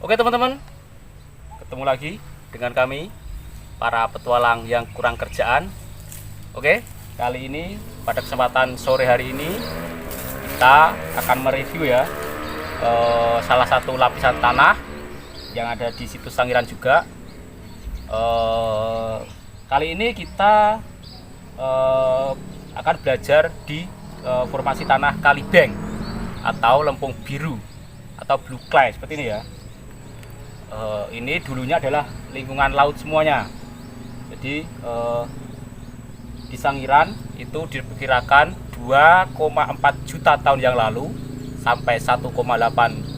Oke teman-teman, ketemu lagi dengan kami para petualang yang kurang kerjaan. Oke, kali ini pada kesempatan sore hari ini kita akan mereview ya salah satu lapisan tanah yang ada di situs Sangiran juga. Kali ini kita akan belajar di formasi tanah Kalibeng atau lempung biru atau blue clay seperti ini ya. Ini dulunya adalah lingkungan laut semuanya. Jadi di Sangiran itu diperkirakan 2,4 juta tahun yang lalu sampai 1,8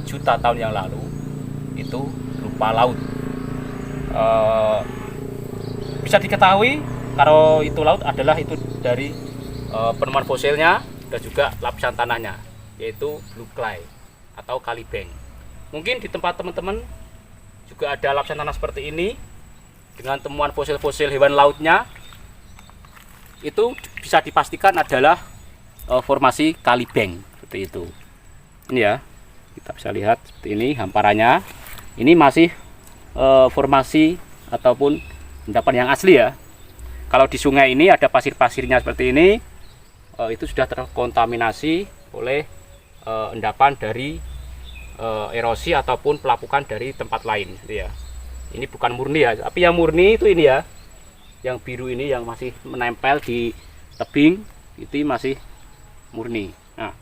juta tahun yang lalu itu berupa laut. Bisa diketahui kalau itu laut adalah itu dari penemuan fosilnya dan juga lapisan tanahnya, yaitu blue clay atau Kalibeng. Mungkin di tempat teman-teman juga ada lapisan tanah seperti ini dengan temuan fosil-fosil hewan lautnya. Itu bisa dipastikan adalah formasi Kalibeng seperti itu. Ini ya, kita bisa lihat seperti ini hamparannya. Ini masih formasi ataupun endapan yang asli ya. Kalau di sungai ini ada pasir-pasirnya seperti ini, itu sudah terkontaminasi oleh endapan dari erosi ataupun pelapukan dari tempat lain gitu ya. Ini bukan murni ya, tapi yang murni itu ini ya, yang biru ini yang masih menempel di tebing itu masih murni. Nah,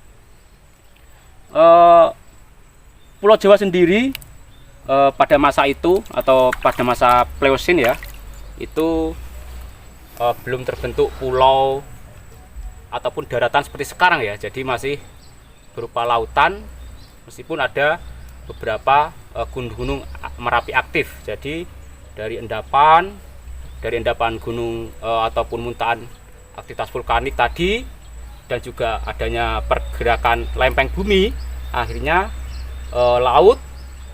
Pulau Jawa sendiri pada masa itu atau pada masa Pleosin ya, itu belum terbentuk pulau ataupun daratan seperti sekarang ya. Jadi masih berupa lautan, meskipun ada beberapa gunung-gunung Merapi aktif. Jadi dari endapan gunung ataupun muntahan aktivitas vulkanik tadi, dan juga adanya pergerakan lempeng bumi, akhirnya laut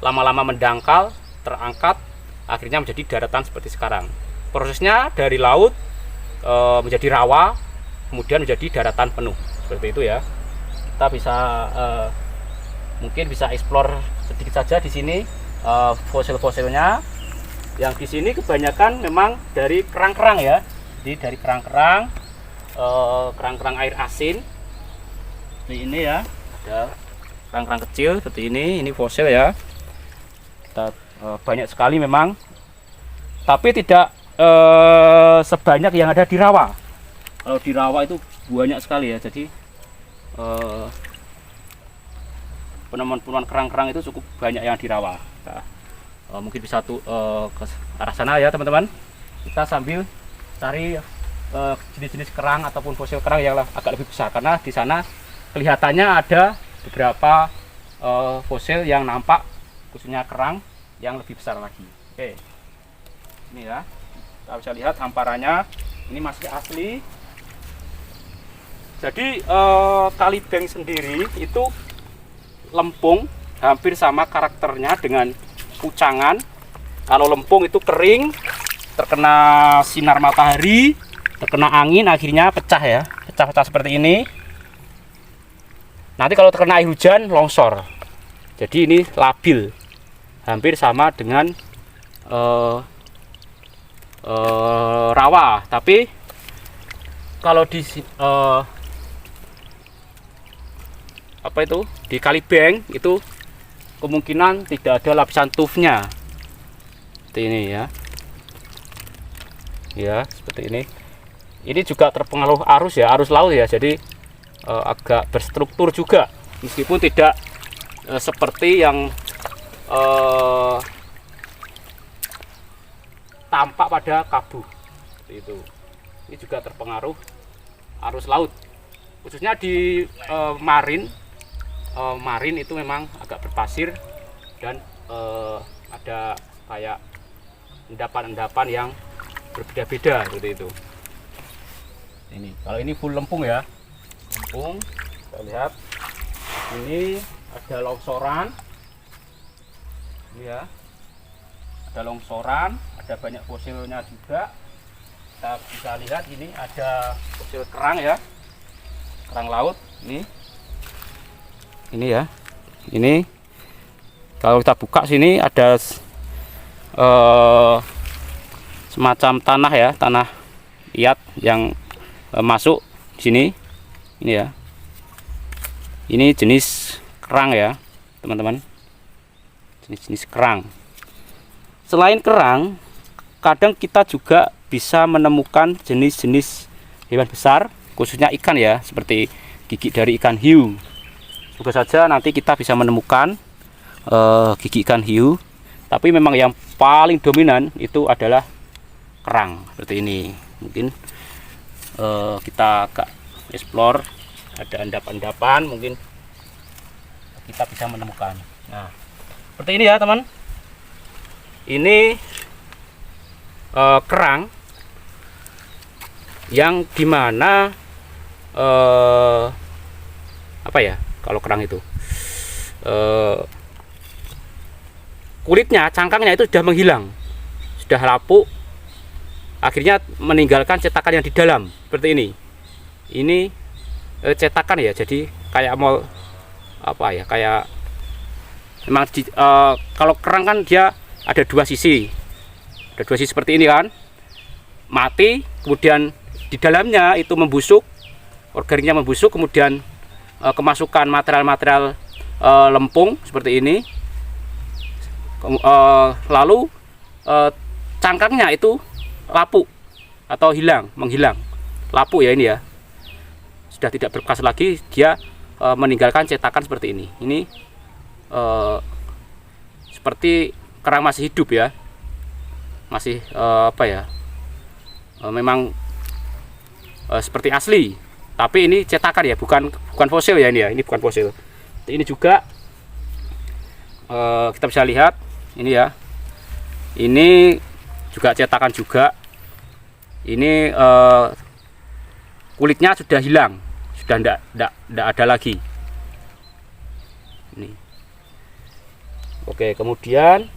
lama-lama mendangkal, terangkat, akhirnya menjadi daratan seperti sekarang. Prosesnya dari laut menjadi rawa, kemudian menjadi daratan penuh seperti itu ya. Kita bisa mungkin bisa explore sedikit saja di sini fosil-fosilnya. Yang di sini kebanyakan memang dari kerang-kerang ya. Jadi dari kerang-kerang air asin seperti ini ya. Ada kerang-kerang kecil seperti ini fosil ya. Kita banyak sekali memang, tapi tidak sebanyak yang ada di rawa. Kalau di rawa itu banyak sekali ya. Jadi penemuan kerang-kerang itu cukup banyak yang di rawa. Nah, mungkin bisa ke arah sana ya teman-teman. Kita sambil cari jenis-jenis kerang ataupun fosil kerang yang agak lebih besar, karena di sana kelihatannya ada beberapa fosil yang nampak, khususnya kerang yang lebih besar lagi. Oke, ini ya, kita bisa lihat hamparannya ini masih asli. Jadi Kalibeng sendiri itu lempung hampir sama karakternya dengan Pucangan. Kalau lempung itu kering, terkena sinar matahari, terkena angin, akhirnya pecah ya, pecah-pecah seperti ini. Nanti kalau terkena air hujan, longsor. Jadi ini labil, hampir sama dengan rawa. Tapi kalau di di Kalibeng itu kemungkinan tidak ada lapisan tufnya seperti ini ya. Ya, seperti ini. Ini juga terpengaruh arus ya, arus laut ya. Jadi agak berstruktur juga, meskipun tidak seperti yang tampak pada Kabuh seperti itu. Ini juga terpengaruh arus laut, khususnya di Marin itu memang agak berpasir dan ada kayak endapan-endapan yang berbeda-beda seperti itu. Ini kalau ini full lempung ya, lempung. Kita lihat ini ada longsoran, ini ya, ada longsoran, ada banyak fosilnya juga. Kita bisa lihat ini ada fosil kerang ya, kerang laut ini ya, ini Kalau kita buka sini ada semacam tanah ya, tanah liat yang masuk di sini. Ini ya. Ini jenis kerang ya, teman-teman. Jenis-jenis kerang. Selain kerang, kadang kita juga bisa menemukan jenis-jenis hewan besar, khususnya ikan ya, seperti gigi dari ikan hiu. Semoga saja nanti kita bisa menemukan gigi ikan hiu. Tapi memang yang paling dominan itu adalah kerang seperti ini. Mungkin kita agak explore, ada endapan-endapan, mungkin kita bisa menemukan. Nah, seperti ini ya teman. Ini kerang yang dimana apa ya, kalau kerang itu kulitnya, cangkangnya itu sudah menghilang, sudah lapuk, akhirnya meninggalkan cetakan yang di dalam seperti ini. Ini cetakan ya, jadi kayak mau apa ya, kayak memang kalau kerang kan dia ada dua sisi seperti ini kan, mati, kemudian di dalamnya itu membusuk, organiknya membusuk, kemudian kemasukan material-material lempung seperti ini, lalu cangkangnya itu lapuk atau menghilang, lapuk ya, ini ya, sudah tidak berbekas lagi, dia meninggalkan cetakan seperti ini. Ini seperti kerang masih hidup ya, masih apa ya, memang seperti asli, tapi ini cetakan ya, bukan fosil ya, ini ya, ini bukan fosil. Ini juga kita bisa lihat ini ya, ini juga cetakan juga. Ini kulitnya sudah hilang, sudah tidak ada lagi. Ini. Oke, kemudian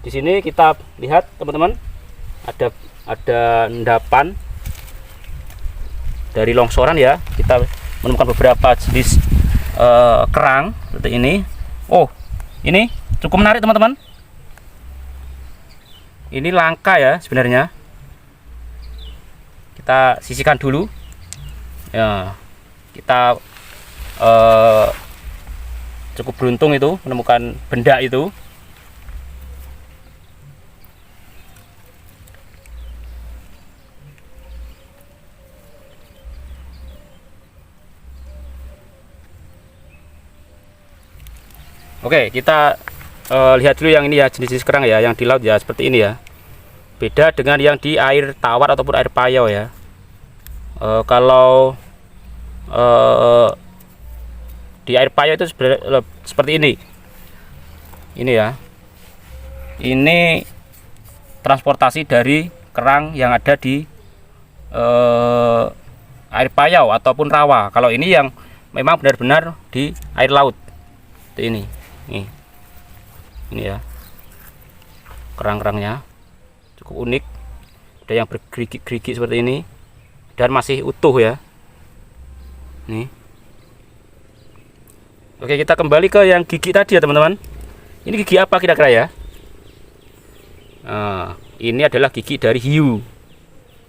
di sini kita lihat teman-teman, ada endapan dari longsoran ya. Kita menemukan beberapa jenis kerang seperti ini. Oh, ini cukup menarik teman-teman. Ini langka ya sebenarnya. Kita sisihkan dulu ya. Kita cukup beruntung itu menemukan benda itu. Oke, kita lihat dulu yang ini ya, jenis-jenis kerang ya, yang di laut ya, seperti ini ya. Beda dengan yang di air tawar ataupun air payau ya. Kalau di air payau itu seperti ini. Ini ya. Ini transportasi dari kerang yang ada di air payau ataupun rawa. Kalau ini yang memang benar-benar di air laut. Seperti ini. Ini ya. Kerang-kerangnya cukup unik. Ada yang bergerigi-gerigi seperti ini dan masih utuh ya. Nih. Oke, kita kembali ke yang gigi tadi ya teman-teman. Ini gigi apa kira-kira ya? Nah, ini adalah gigi dari hiu.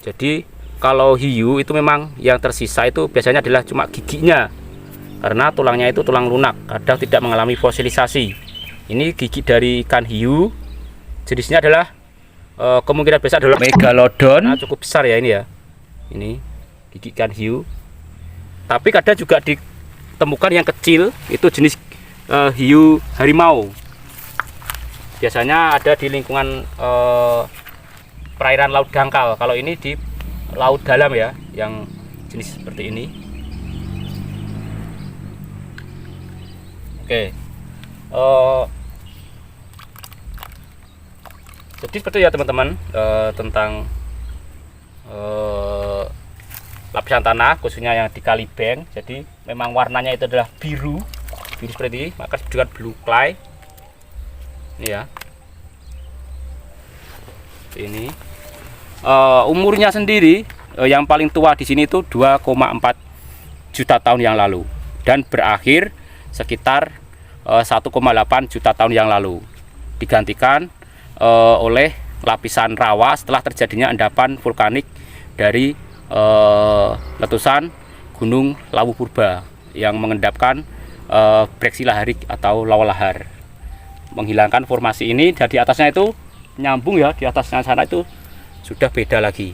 Jadi kalau hiu itu memang yang tersisa itu biasanya adalah cuma giginya, karena tulangnya itu tulang lunak, kadang tidak mengalami fosilisasi. Ini gigi dari ikan hiu. Jenisnya adalah kemungkinan besar adalah megalodon. Nah, cukup besar ya ini ya. Ini gigi ikan hiu. Tapi kadang juga ditemukan yang kecil, itu jenis hiu harimau. Biasanya ada di lingkungan perairan laut dangkal. Kalau ini di laut dalam ya, yang jenis seperti ini. Oke. Jadi seperti ya teman-teman, tentang lapisan tanah khususnya yang di Kalibeng. Jadi memang warnanya itu adalah biru seperti ini, maka disebutkan blue clay. Ini ya. Ini umurnya sendiri yang paling tua di sini itu 2,4 juta tahun yang lalu dan berakhir sekitar 1,8 juta tahun yang lalu, digantikan oleh lapisan rawa setelah terjadinya endapan vulkanik dari letusan Gunung Lawu Purba yang mengendapkan breksi laharik atau lava lahar, menghilangkan formasi ini. Dan di atasnya itu nyambung ya, di atasnya sana itu sudah beda lagi.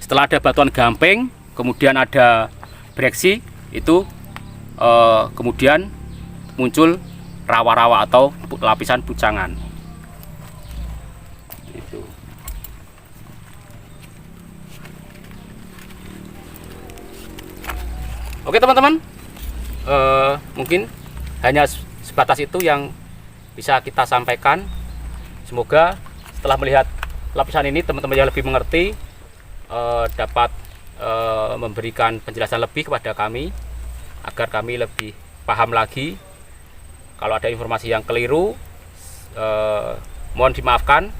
Setelah ada batuan gamping, kemudian ada breksi, itu kemudian muncul rawa-rawa atau lapisan pucangan. Itu. Oke teman-teman, mungkin hanya sebatas itu yang bisa kita sampaikan. Semoga setelah melihat lapisan ini teman-teman yang lebih mengerti dapat memberikan penjelasan lebih kepada kami agar kami lebih paham lagi. Kalau ada informasi yang keliru, mohon dimaafkan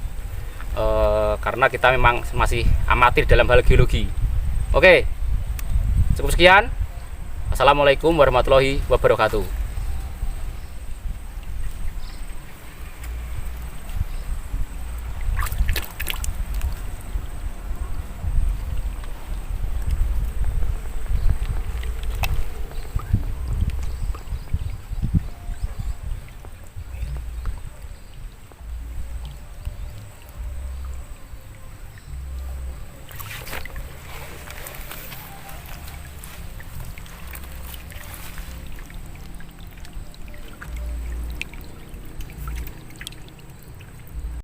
karena kita memang masih amatir dalam hal geologi. Oke, cukup sekian. Assalamualaikum warahmatullahi wabarakatuh.